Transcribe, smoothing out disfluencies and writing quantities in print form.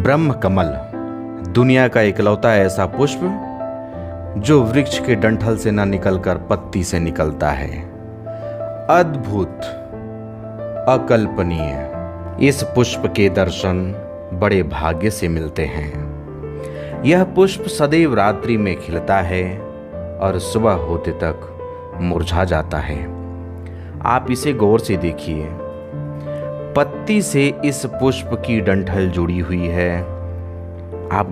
ब्रह्म कमल दुनिया का इकलौता ऐसा पुष्प जो वृक्ष के डंठल से न निकलकर पत्ती से निकलता है। अद्भुत, अकल्पनीय। इस पुष्प के दर्शन बड़े भाग्य से मिलते हैं। यह पुष्प सदैव रात्रि में खिलता है और सुबह होते तक मुरझा जाता है। आप इसे गौर से देखिए। पत्ती से इस पुष्प की डंठल जुड़ी हुई है। आप